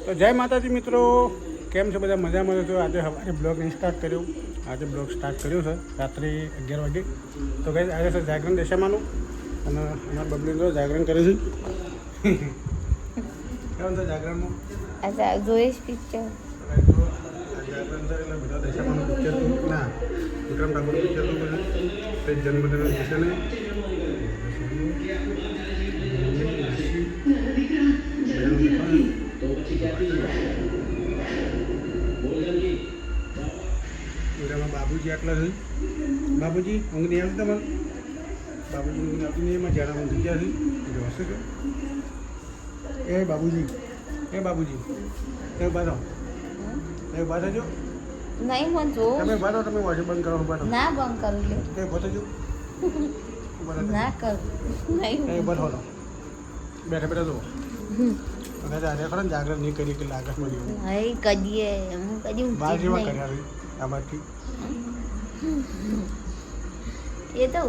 તો જય માતાજી મિત્રો, કેમ છે બધા? મજામાં છો? આજે સવારે બ્લોગ સ્ટાર્ટ કર્યું. આજે બ્લોગ સ્ટાર્ટ કર્યું છે રાત્રે 11 વાગે. તો કંઈ આજે છે જાગરણ દશામાનું અને અમારા બબલી જાગરણ કરે છે. કેવું છે જાગરણમાં? અચ્છા, જોઈશ પિક્ચર. જાગરણ છે એટલે બધા દશામાનું પિક્ચર ના વિક્રમ ઠાકોર પિક્ચર તે જન્મદિન વિશે નહીં. બાબુજી આટલા છે. બાબુજી ઊંઘ નહીં આવતી તમારે? બાબુજી ઊંઘ આવતી નહીં, એમાં જ્યારે ઊંઘી ગયા છે હશે કે બાબુજી એ બાધો જો નહીં હું જો તમે બાધો, તમે વોશિંગ બંધ કરો બાધો ના બંધ કરું લે એ બોતો જો ના કર નહીં એ બધો બેઠા બેઠા જુઓ. અને આજે ખરા જાગરણ નહીં કરી કે લાગતમાં જેવું નહીં કદીએ હું કદી બહાર ઊંઘી જ જેવા નહીં. કર્યા આમાંથી એ તો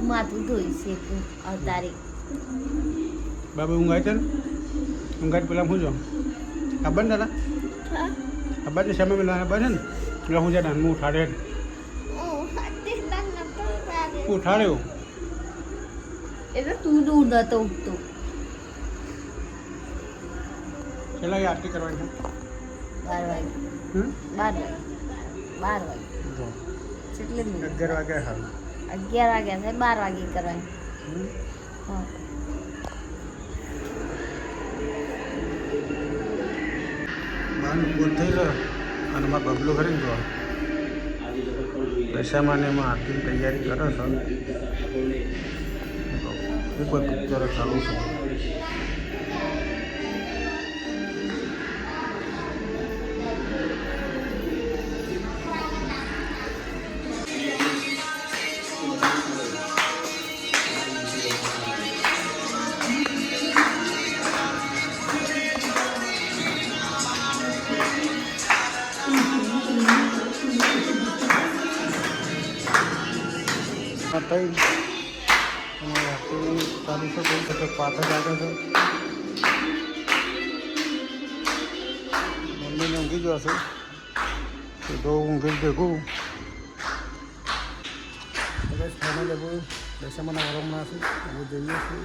માથું ધોઈ છે અવતારે. બાબુ ઊંઘાય છે ને ઊંઘાય પેલા શું જો ખબર ને દાદા ખબર છે સમય પેલા ખબર છે ને એટલે હું જાય હું ઉઠાડે ઉઠાડ્યો એટલે તું દૂર નતો ઉઠતો. છેલ્લા આરતી કરવાની છે 12 વાગે 12 વાગે જો એટલે 11 વાગ્યા સારું 11 વાગ્યા થાય 12 વાગે કરવાની. હા મારું બોલ થઈ ગયો અને મારા બબલો કરીને જો દશામાં ને એમાં આરતીની તૈયારી કરે છે. એ કોઈ પિક્ચર ચાલુ છે. થઈ ચાલુ છે કોઈ પાછળ લાગે છે. મમ્મીને ઊંઘી જશે તો ઊંઘી જ ભેગું ફાઇનલ એવું દશામાના વરમના છે એવું જોઈએ છીએ.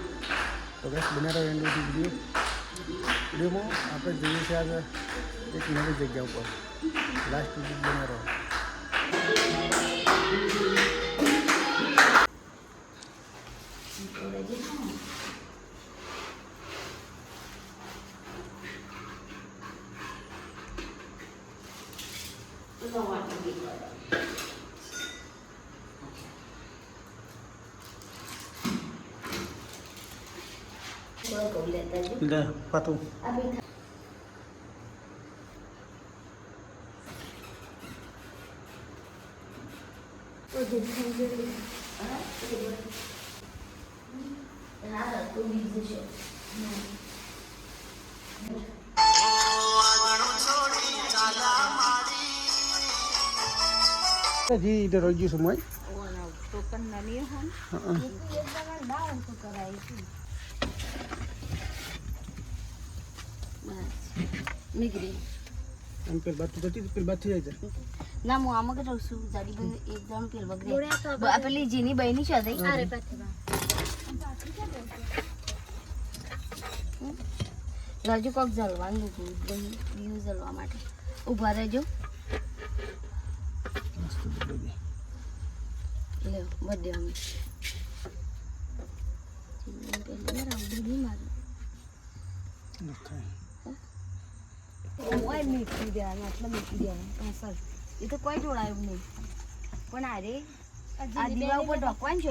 તો બસ બન્યા રહો એન્ડ વિડીયોમાં આપણે જોઈએ છીએ આજે એક નવી જગ્યા ઉપર લાસ્ટ વિડીયો બન્યા રહો. લે પાતું જી ઇધર રોઈ ગયું છું મોય ટોકન નલી હમ એક જણા ડાઉન તો કરાય છે. બસ નીકળી એમ પેલ બાત જતી પેલ બાત થઈ જાય ના હું આમાં કે છું જાડી ભાઈ એક જણ પેલ બગડે આ પેલી જીની બહેની છે થઈ અરે રાજુ કોક જલવાનું હતું વ્યૂ જલવા માટે ઊભા રહેજો. લે બર્થડે અમે મૂકી દેવાનું આટલા મૂકી દેવાનું સર એ તો કોઈ જોડાયું નહીં પણ અરે આ દીવા ઉપર ઢોકવાનું છે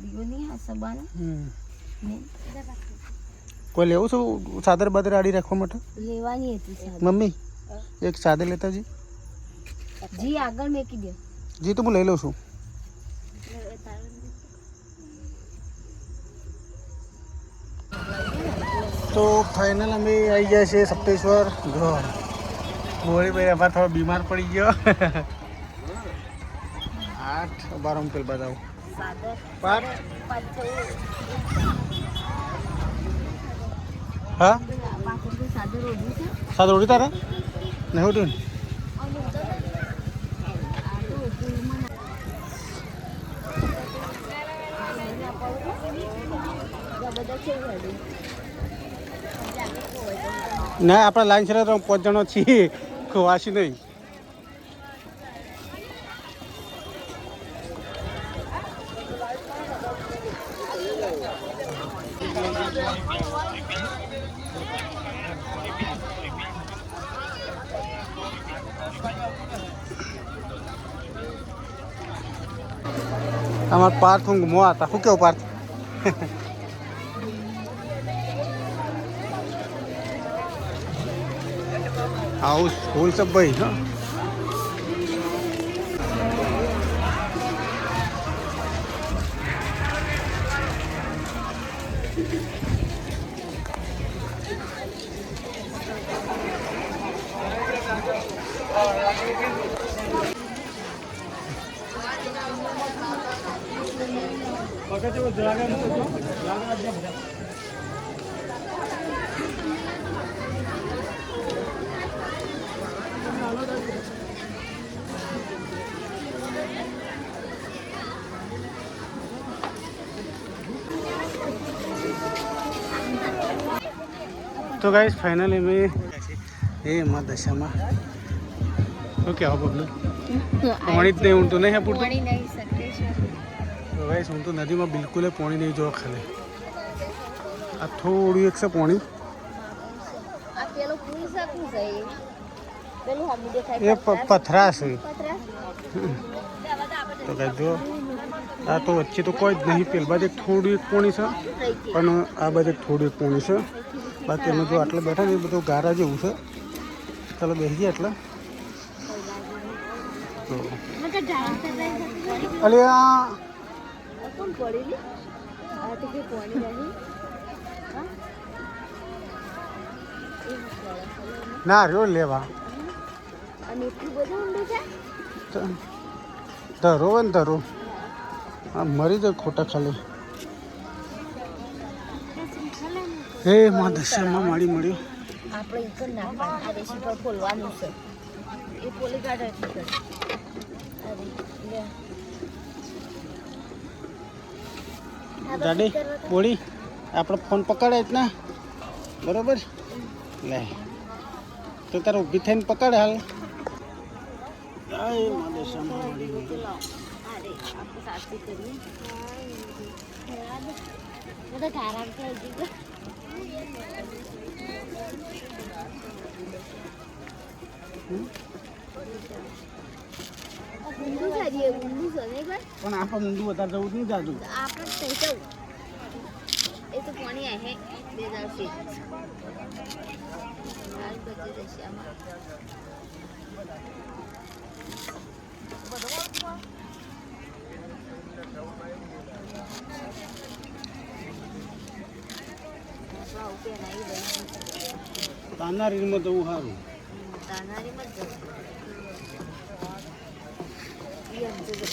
દીવો નહીં હા સબાનો કોઈ લેવું છું ચાદર બાદર આડી રાખવા માટે લેવાની હતી મમ્મી એક ચાદર લેતા જી જી આગળ મેકી દે જી તો હું લઈ લઉં છું. તો ફાઇનલ અમે આવી ગયા છીએ સપ્તેશ્વર. જો ગોળીભાઈ અમારે થોડો બીમાર પડી ગયો 8-12 પેલ બતાવું પાઠ હા પાછળ સાદો સાદું રોડું છે સાદ ઉડી તારે નહીં ઉડ્યું ને અને ઉતર આ તો પુલમાં બધા કેવું હતું ના આપણે લાઈન છે તો 5 જણો છીએ ખવાશી નહીં અમાર પાર્થ ઊંઘ હતા શું કેવું પાર્થ આવું ફૂલ सब भाई हाँ तो गाइस फाइनली मैं ये माँ दशा में तो क्या हो बबलू पानी नहीं ऊँटू नहीं है पुट પાણી નહીં શકते છે तो गाइस ऊँटू नदी में बिल्कुल पानी नहीं जो खाले आ थोड़ी एक से पानी આ પેલો પુલ શકું છે પેલું હમી દેખાય ये पथरा से પતરા तो गाइस जो आ तो अच्छी तो कोई नहीं पेल बाजू थोड़ी एक पानी से पण आ बाजू थोड़ी एक पानी से बाकी અમે જો આટલે બેઠા ને એ બધું ગારા જેવું છે ચાલો બેસી ગયા એટલે મતલબ જાણ કરતા અલે આ કોણ પડેલી આ તો કે પાણી નહીં હા ના રહ્યો લેવા અને એટલું બધું ઊંડું છે ધરો ને ધરો આ મરી જાય ખોટા ખાલી હે માં દશામાં મારી મળ્યું આપણે એક ના પણ આ રેસી પર ખોલવાનું છે એ પોલી કાઢે છે અરે લે દાદી બોડી આપણે ફોન પકડે જ ના બરોબર લે તો તારે ઊભી થઈને પકડે હાલ આય માં દશામાં મારી મળ્યું અરે આપણે સાચી કરીએ બધા ધારા થઈ ગયું ઊંડું છે રે ઊંડું છે નહીં ભાઈ પણ આપણે ઊંધું વધારે જવું જ નહીં જાતું આપણે થઈ જવું એ તો પાણી આવે 2000 હાલ બચી જશે આમાં તાનારીમાં જવું સારું તાનારીમાં જ જવું એ અંતે તો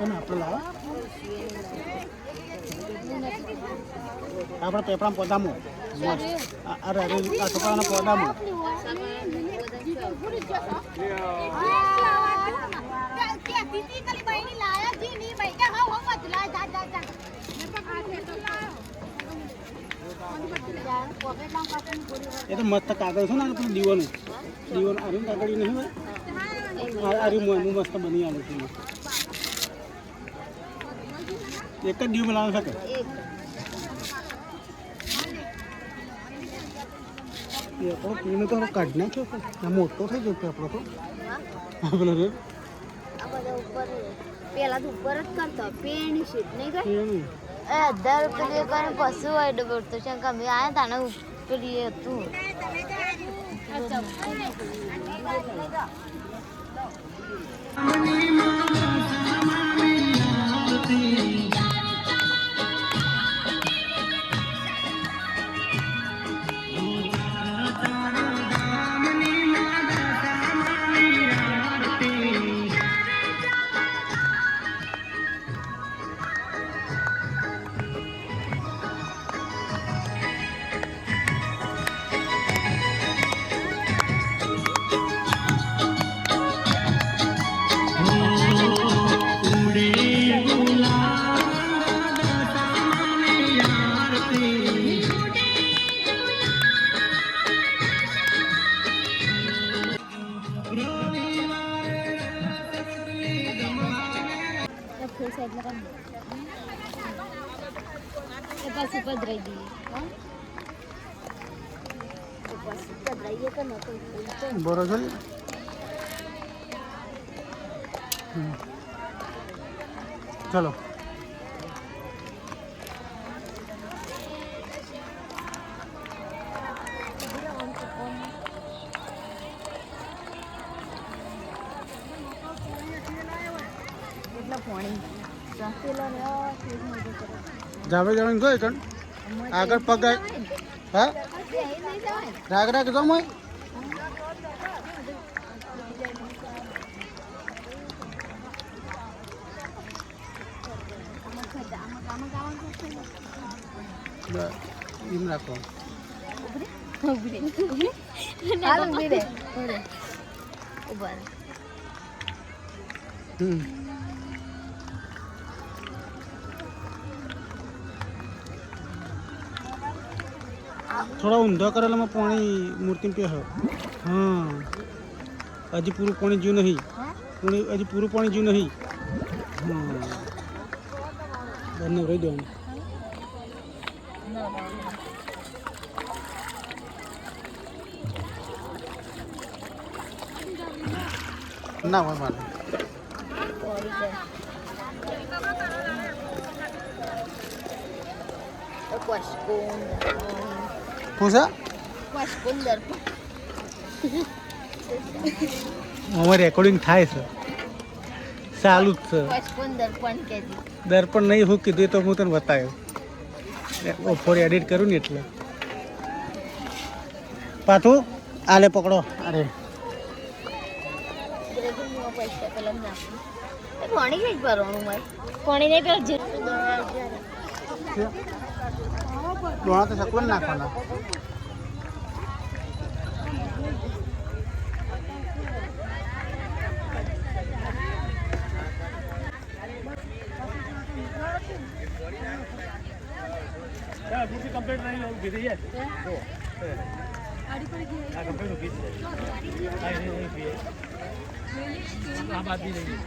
પણ આપણે લાવો આપણે પેપડા પોદામો અરે અરે આ છોકરાના પોદામો એ તો મસ્ત કાગળ છે ને પેલું દીવાનું આર્યું કાગળ નહીં હોય આર્યું મસ્ત બની આલું છું એક જ દીવ બનાવી શકે પેપડો પીને તો કાઢી નાખ્યો આ મોટો થઈ ગયો પેપડો તો પેલો રે આ બધા ઉપર પેલા તો ઉપર જ કરતો પેણી શીટ નહીં કઈ એની 10 રૂપિયા કરીને પશુ હોય ડબલ તો છે કે અમે આયા તાને પેલી હતું સાઈડ લગાવ એ પાછી પધરાઈ દઈએ હા એ પાછી પધરાઈએ કે ન તો બરોબર ચલો જાવે જવાનું જોઈએ કણ આગળ પગ હા રાગ રાગ જમ હોય એમ રાખો થોડા ઊંધા કરેલામાં પાણી મૂર્તિ પે હા હજી પૂરું પાણી જ્યું નહીં હજી પૂરું પાણી જ્યું નહીં હા બંને રહી દેવાનું ના હોય મારે પૂછા અમારે રેકોર્ડિંગ થાય છે ચાલુ જ છે દર્પણ નહીં હું કીધું તો હું તને બતાવ્યો ફોર એડિટ કરું ને એટલે પાછું આલે પકડો અરે પાણી નહીં ભરવાનું મારે પાણી નહીં પેલા દોણા તો સકવન નાખવાના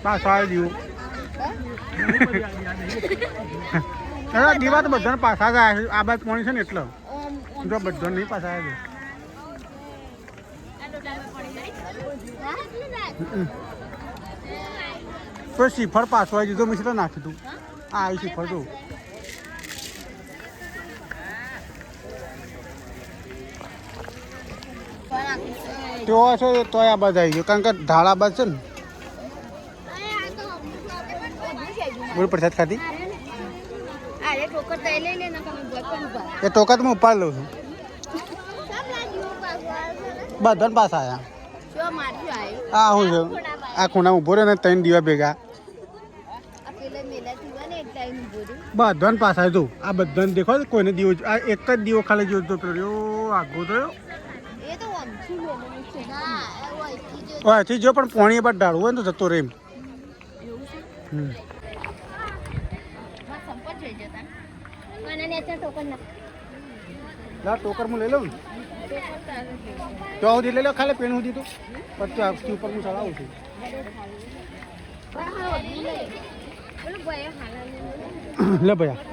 પાછો આવી દઉં દીવા તો બધાને પાછા જ આવ્યા છે આ બાજુ પાણી છે ને એટલે જો બધા નહીં પાછા આવ્યા તો શ્રીફળ પાછું આવી દીધું મિશ્ર નાખી તું આ આવી શ્રીફળ તું તો છે તોય આ બાજુ આવી ગયો કારણ કે ઢાળા બાજુ છે ને બોલ પ્રસાદ ખાધી એ ટોકા તો હું ઉપાડ લઉં છું બધાને પાસ આવ્યા આ શું છે આ ખૂણા ઉભો રહ્યો ને 3 દીવા ભેગા બધાને પાસ આવ્યું તું આ બધાને દેખો કોઈને દીવો આ એક જ દીવો ખાલી જોતો પેલો આગો થયો અહીંથી જો પણ પોણી બાદ ડાળવું હોય ને તો જતો રહે એમ ટોકર હું લઈ લઉં ને તો સુધી લઈ લો ખાલી પેન સુધી તો પછી આપથી ઉપર હું ચડાવું છું લે ભૈયા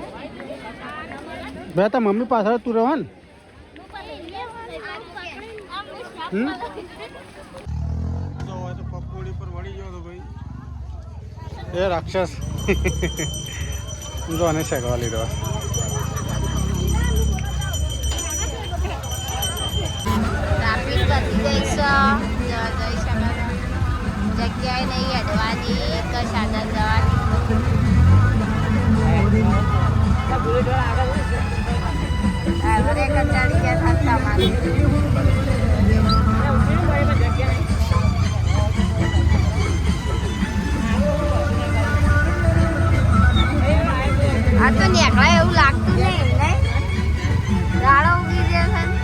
ભૈયા તા મમ્મી પાછળ તું રહો ને પકોડી પર વળી ગયો તો ભાઈ એ રાક્ષસ જો આને શેકવા લીધો જગ્યાએ નહીં અડવાની એક સાધન જવાની કંટાળી ગયા થતા મારે આ તો નેકળા એવું લાગતું નહીં ને રાડો ઉગી ગયા છે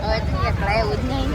હવે તો એકલા એવું જ નહીં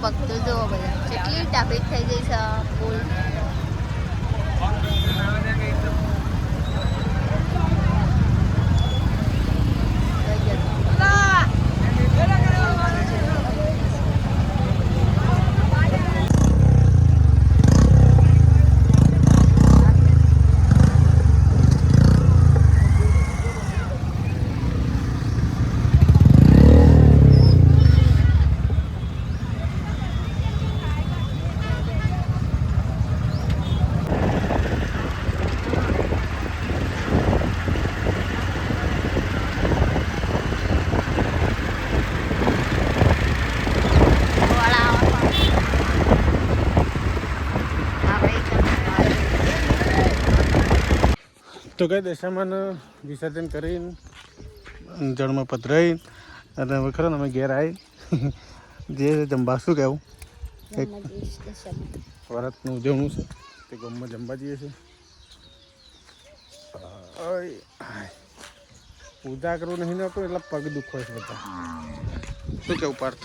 ભક્તો જોવો બધા કેટલી ટ્રાફિક થઈ ગઈ છે ફૂલ તો કઈ દશામાં વિસર્જન કરીને જળમાં પધરાઈ અને હવે ખરો ને અમે ઘેર આવી જે જમવા શું કહેવું એક વરતનું ઉજવણું છે તે ગામમાં જમવા જઈએ છીએ પૂજા કરવું નહીં નતું એટલે પગ દુખો છે બધા શું કેવું પાર્થ